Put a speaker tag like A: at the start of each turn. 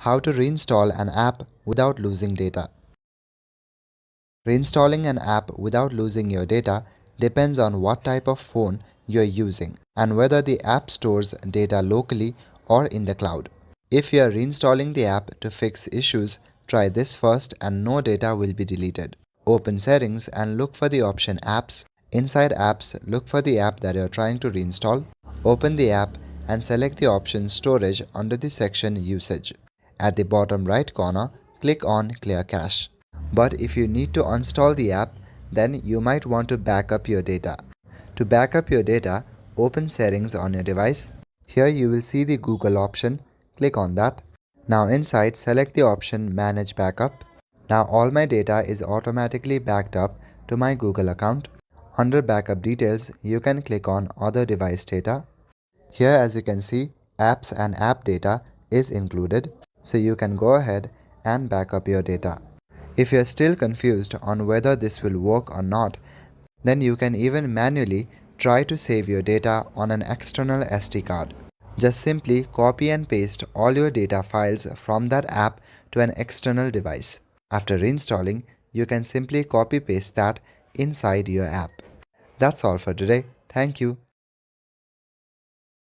A: How to reinstall an app without losing data. Reinstalling an app without losing your data depends on what type of phone you're using and whether the app stores data locally or in the cloud. If you are reinstalling the app to fix issues, try this first and no data will be deleted. Open Settings and look for the option Apps. Inside Apps, look for the app that you are trying to reinstall. Open the app and select the option Storage under the section Usage. At the bottom right corner, click on Clear Cache. But if you need to uninstall the app, then you might want to back up your data. To back up your data, open Settings on your device. Here you will see the Google option. Click on that. Now inside, select the option Manage Backup. Now all my data is automatically backed up to my Google account. Under Backup Details, you can click on Other Device Data. Here, as you can see, apps and app data is included, so you can go ahead and back up your data. If you are still confused on whether this will work or not, then you can even manually try to save your data on an external SD card. Just simply copy and paste all your data files from that app to an external device. After reinstalling, you can simply copy paste that inside your app. That's all for today. Thank you.